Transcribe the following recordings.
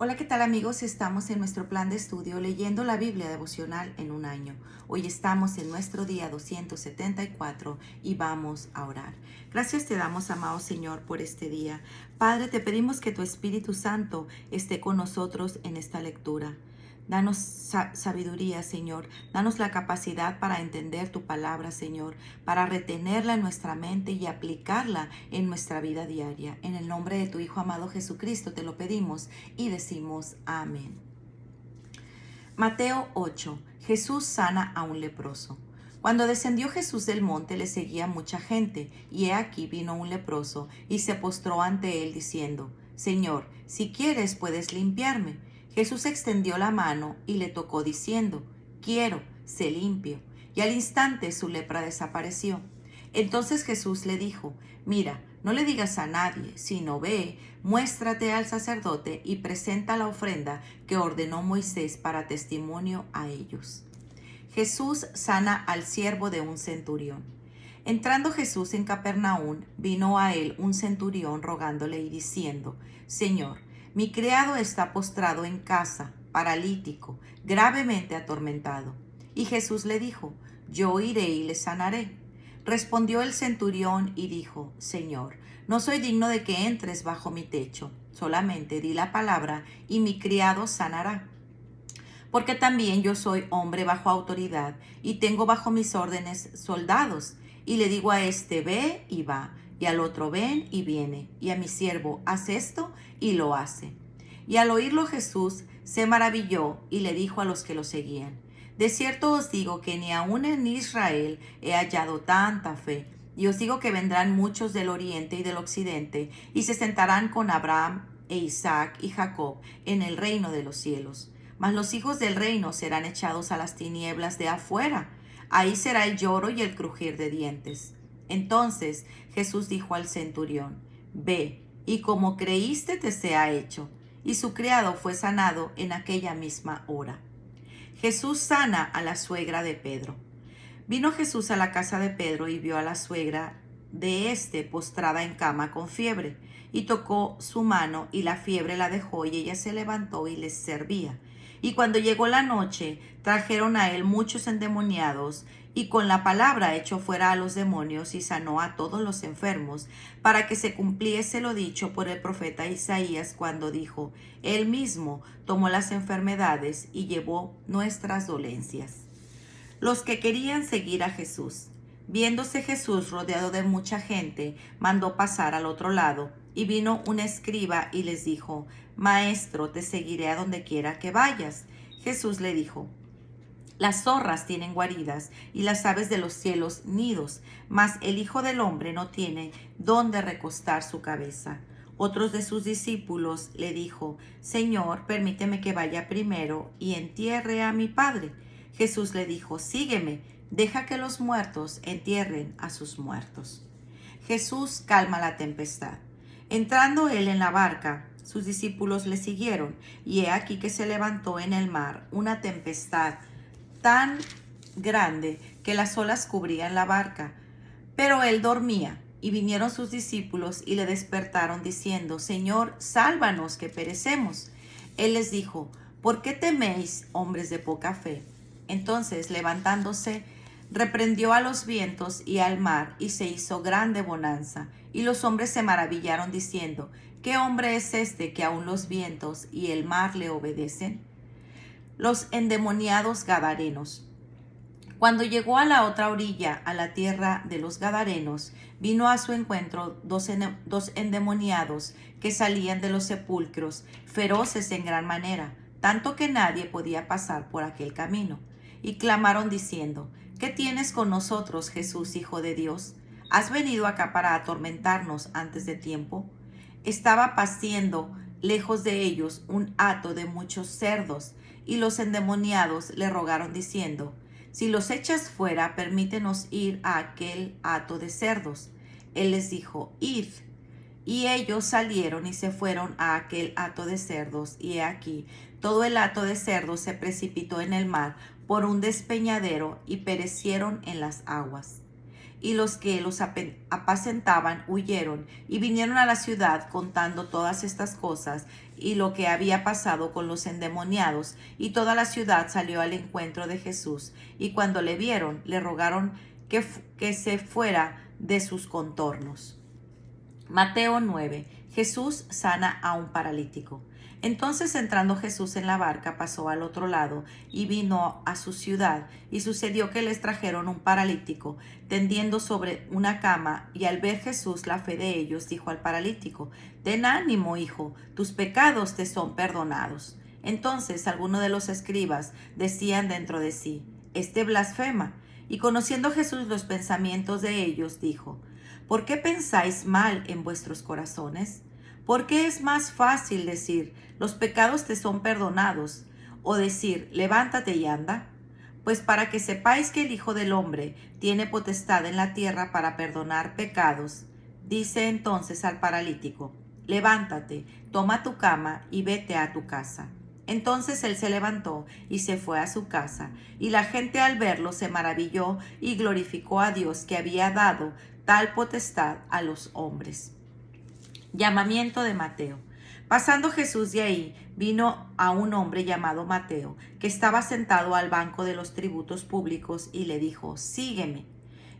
Hola, ¿qué tal amigos? Estamos en nuestro plan de estudio leyendo la Biblia devocional en un año. Hoy estamos en nuestro día 274 y vamos a orar. Gracias te damos, amado Señor, por este día. Padre, te pedimos que tu Espíritu Santo esté con nosotros en esta lectura. Danos sabiduría, Señor. Danos la capacidad para entender tu palabra, Señor, para retenerla en nuestra mente y aplicarla en nuestra vida diaria. En el nombre de tu Hijo amado Jesucristo te lo pedimos y decimos amén. Mateo 8. Jesús sana a un leproso. Cuando descendió Jesús del monte le seguía mucha gente, y he aquí vino un leproso y se postró ante él diciendo: Señor, si quieres puedes limpiarme. Jesús extendió la mano y le tocó diciendo: Quiero, sé limpio. Y al instante su lepra desapareció. Entonces Jesús le dijo: Mira, no le digas a nadie, sino ve, muéstrate al sacerdote y presenta la ofrenda que ordenó Moisés para testimonio a ellos. Jesús sana al siervo de un centurión. Entrando Jesús en Capernaum, vino a él un centurión rogándole y diciendo: Señor, mi criado está postrado en casa, paralítico, gravemente atormentado. Y Jesús le dijo: Yo iré y le sanaré. Respondió el centurión y dijo: Señor, no soy digno de que entres bajo mi techo, solamente di la palabra y mi criado sanará. Porque también yo soy hombre bajo autoridad y tengo bajo mis órdenes soldados. Y le digo a este: ve y va, y al otro: ven y viene, y a mi siervo: haz esto, y lo hace. Y al oírlo Jesús se maravilló y le dijo a los que lo seguían: de cierto os digo que ni aun en Israel he hallado tanta fe. Y os digo que vendrán muchos del oriente y del occidente, y se sentarán con Abraham e Isaac y Jacob en el reino de los cielos. Mas los hijos del reino serán echados a las tinieblas de afuera. Ahí será el lloro y el crujir de dientes. Entonces Jesús dijo al centurión: ve, y como creíste te sea hecho. Y su criado fue sanado en aquella misma hora. Jesús sana a la suegra de Pedro. Vino Jesús a la casa de Pedro y vio a la suegra de éste postrada en cama con fiebre, y tocó su mano, y la fiebre la dejó, y ella se levantó y les servía. Y cuando llegó la noche, trajeron a él muchos endemoniados, y con la palabra echó fuera a los demonios y sanó a todos los enfermos, para que se cumpliese lo dicho por el profeta Isaías cuando dijo: Él mismo tomó las enfermedades y llevó nuestras dolencias. Los que querían seguir a Jesús. Viéndose Jesús rodeado de mucha gente, mandó pasar al otro lado, y vino un escriba y les dijo: Maestro, te seguiré a donde quiera que vayas. Jesús le dijo: las zorras tienen guaridas y las aves de los cielos nidos, mas el Hijo del Hombre no tiene dónde recostar su cabeza. Otros de sus discípulos le dijo: Señor, permíteme que vaya primero y entierre a mi Padre. Jesús le dijo: sígueme, deja que los muertos entierren a sus muertos. Jesús calma la tempestad. Entrando él en la barca, sus discípulos le siguieron, y he aquí que se levantó en el mar una tempestad tan grande que las olas cubrían la barca. Pero él dormía, y vinieron sus discípulos y le despertaron diciendo: Señor, sálvanos, que perecemos. Él les dijo: ¿por qué teméis, hombres de poca fe? Entonces, levantándose, reprendió a los vientos y al mar, y se hizo grande bonanza. Y los hombres se maravillaron diciendo: ¿qué hombre es este que aun los vientos y el mar le obedecen? Los endemoniados gadarenos. Cuando llegó a la otra orilla, a la tierra de los gadarenos, vino a su encuentro dos endemoniados que salían de los sepulcros, feroces en gran manera, tanto que nadie podía pasar por aquel camino. Y clamaron diciendo: ¿qué tienes con nosotros, Jesús, Hijo de Dios? ¿Has venido acá para atormentarnos antes de tiempo? Estaba paciendo lejos de ellos un hato de muchos cerdos, y los endemoniados le rogaron diciendo: si los echas fuera, permítenos ir a aquel hato de cerdos. Él les dijo: id. Y ellos salieron y se fueron a aquel hato de cerdos, y he aquí, todo el hato de cerdos se precipitó en el mar por un despeñadero, y perecieron en las aguas. y los que los apacentaban huyeron y vinieron a la ciudad contando todas estas cosas y lo que había pasado con los endemoniados, y toda la ciudad salió al encuentro de Jesús, y cuando le vieron, le rogaron que se fuera de sus contornos. Mateo 9. Jesús sana a un paralítico. Entonces, entrando Jesús en la barca, pasó al otro lado y vino a su ciudad. Y sucedió que les trajeron un paralítico, tendiendo sobre una cama, y al ver Jesús la fe de ellos, dijo al paralítico: Ten ánimo, hijo, tus pecados te son perdonados. Entonces algunos de los escribas decían dentro de sí: Este blasfema. Y conociendo Jesús los pensamientos de ellos, dijo: ¿Por qué pensáis mal en vuestros corazones? ¿Por qué es más fácil decir, los pecados te son perdonados, o decir, levántate y anda? Pues para que sepáis que el Hijo del Hombre tiene potestad en la tierra para perdonar pecados, dice entonces al paralítico: levántate, toma tu cama y vete a tu casa. Entonces él se levantó y se fue a su casa, y la gente al verlo se maravilló y glorificó a Dios, que había dado tal potestad a los hombres. Llamamiento de Mateo. Pasando Jesús de ahí, vino a un hombre llamado Mateo, que estaba sentado al banco de los tributos públicos, y le dijo: Sígueme.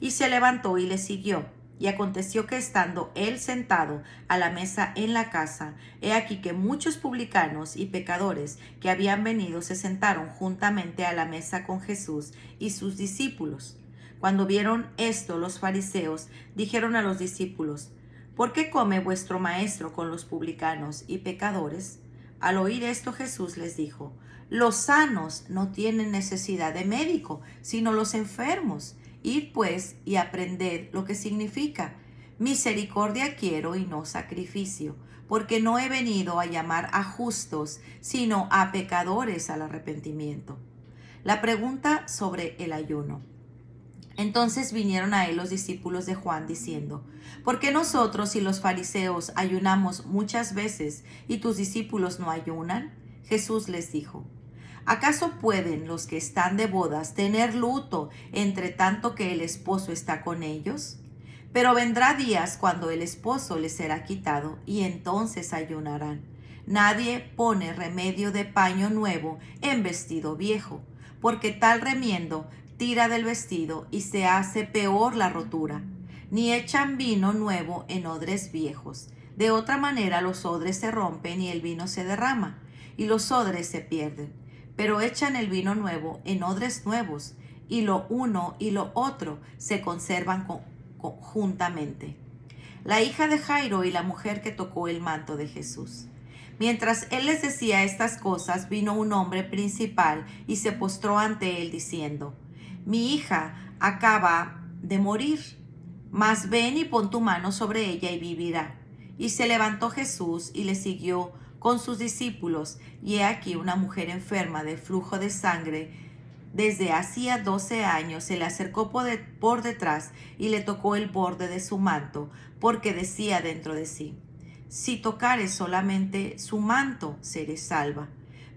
Y se levantó y le siguió. Y aconteció que estando él sentado a la mesa en la casa, he aquí que muchos publicanos y pecadores que habían venido se sentaron juntamente a la mesa con Jesús y sus discípulos. Cuando vieron esto, los fariseos dijeron a los discípulos: ¿Por qué come vuestro maestro con los publicanos y pecadores? Al oír esto, Jesús les dijo: Los sanos no tienen necesidad de médico, sino los enfermos. Id pues y aprended lo que significa: misericordia quiero y no sacrificio, porque no he venido a llamar a justos, sino a pecadores al arrepentimiento. La pregunta sobre el ayuno. Entonces vinieron a él los discípulos de Juan diciendo: ¿Por qué nosotros y los fariseos ayunamos muchas veces y tus discípulos no ayunan? Jesús les dijo: ¿Acaso pueden los que están de bodas tener luto entre tanto que el esposo está con ellos? Pero vendrá días cuando el esposo les será quitado, y entonces ayunarán. Nadie pone remedio de paño nuevo en vestido viejo, porque tal remiendo tira del vestido y se hace peor la rotura. Ni echan vino nuevo en odres viejos. De otra manera los odres se rompen y el vino se derrama, y los odres se pierden. Pero echan el vino nuevo en odres nuevos, y lo uno y lo otro se conservan conjuntamente. La hija de Jairo y la mujer que tocó el manto de Jesús. Mientras él les decía estas cosas, vino un hombre principal y se postró ante él diciendo: Mi hija acaba de morir, mas ven y pon tu mano sobre ella y vivirá. Y se levantó Jesús y le siguió con sus discípulos, y he aquí una mujer enferma de flujo de sangre desde hacía 12 años se le acercó por detrás y le tocó el borde de su manto, porque decía dentro de sí: Si tocare solamente su manto, seré salva.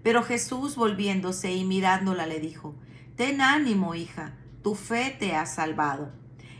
Pero Jesús, volviéndose y mirándola, le dijo: Ten ánimo, hija, tu fe te ha salvado.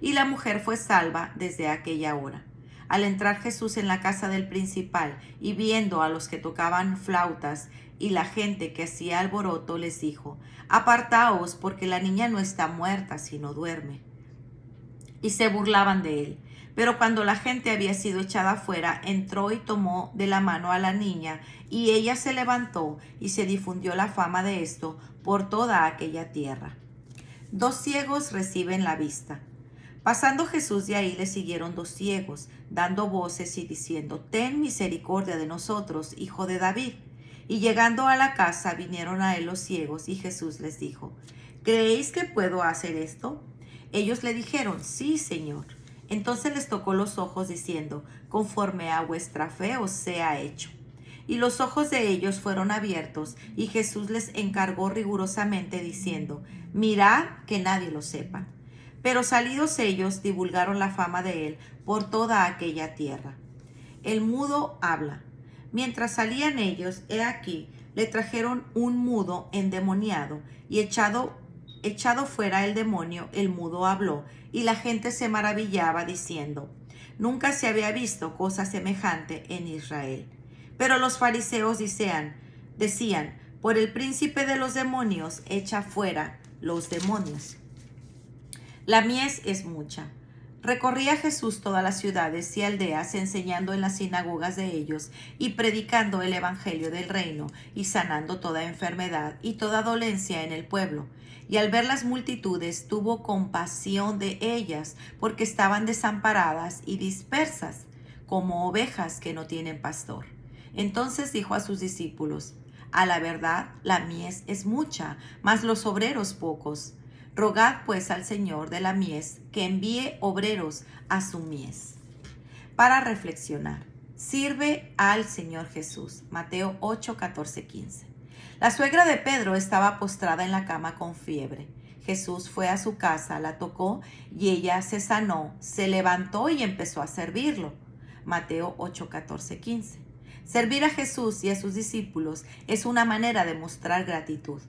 Y la mujer fue salva desde aquella hora. Al entrar Jesús en la casa del principal y viendo a los que tocaban flautas y la gente que hacía alboroto, les dijo: Apartaos, porque la niña no está muerta, sino duerme. Y se burlaban de él. Pero cuando la gente había sido echada afuera, entró y tomó de la mano a la niña, y ella se levantó, y se difundió la fama de esto por toda aquella tierra. 2 ciegos reciben la vista. Pasando Jesús de ahí, le siguieron 2 ciegos, dando voces y diciendo: Ten misericordia de nosotros, hijo de David. Y llegando a la casa, vinieron a él los ciegos, y Jesús les dijo: ¿Creéis que puedo hacer esto? Ellos le dijeron: Sí, Señor. Entonces les tocó los ojos, diciendo: Conforme a vuestra fe os sea hecho. Y los ojos de ellos fueron abiertos, y Jesús les encargó rigurosamente, diciendo: Mirad que nadie lo sepa. Pero salidos ellos, divulgaron la fama de él por toda aquella tierra. El mudo habla. Mientras salían ellos, he aquí, le trajeron un mudo endemoniado, y echado Echado fuera el demonio, el mudo habló, y la gente se maravillaba diciendo: Nunca se había visto cosa semejante en Israel. Pero los fariseos decían, por el príncipe de los demonios, echa fuera los demonios. La mies es mucha. Recorría Jesús todas las ciudades y aldeas, enseñando en las sinagogas de ellos y predicando el evangelio del reino y sanando toda enfermedad y toda dolencia en el pueblo. Y al ver las multitudes tuvo compasión de ellas, porque estaban desamparadas y dispersas, como ovejas que no tienen pastor. Entonces dijo a sus discípulos: A la verdad, la mies es mucha, mas los obreros pocos. Rogad pues al Señor de la mies que envíe obreros a su mies. Para reflexionar, sirve al Señor Jesús. Mateo 8, 14, 15. La suegra de Pedro estaba postrada en la cama con fiebre. Jesús fue a su casa, la tocó y ella se sanó, se levantó y empezó a servirlo. Mateo 8, 14, 15. Servir a Jesús y a sus discípulos es una manera de mostrar gratitud.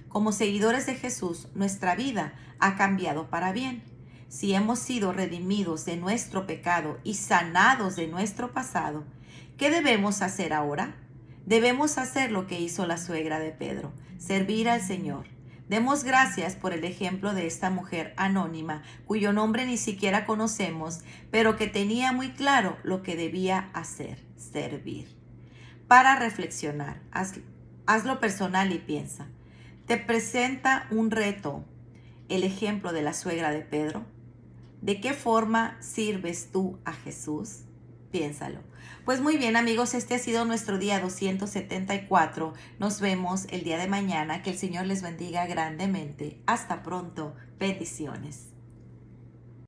Como seguidores de Jesús, nuestra vida ha cambiado para bien. Si hemos sido redimidos de nuestro pecado y sanados de nuestro pasado, ¿qué debemos hacer ahora? Debemos hacer lo que hizo la suegra de Pedro, servir al Señor. Demos gracias por el ejemplo de esta mujer anónima, cuyo nombre ni siquiera conocemos, pero que tenía muy claro lo que debía hacer: servir. Para reflexionar, hazlo personal y piensa. ¿Te presenta un reto el ejemplo de la suegra de Pedro? ¿De qué forma sirves tú a Jesús? Piénsalo. Pues muy bien, amigos, este ha sido nuestro día 274. Nos vemos el día de mañana. Que el Señor les bendiga grandemente. Hasta pronto. Bendiciones.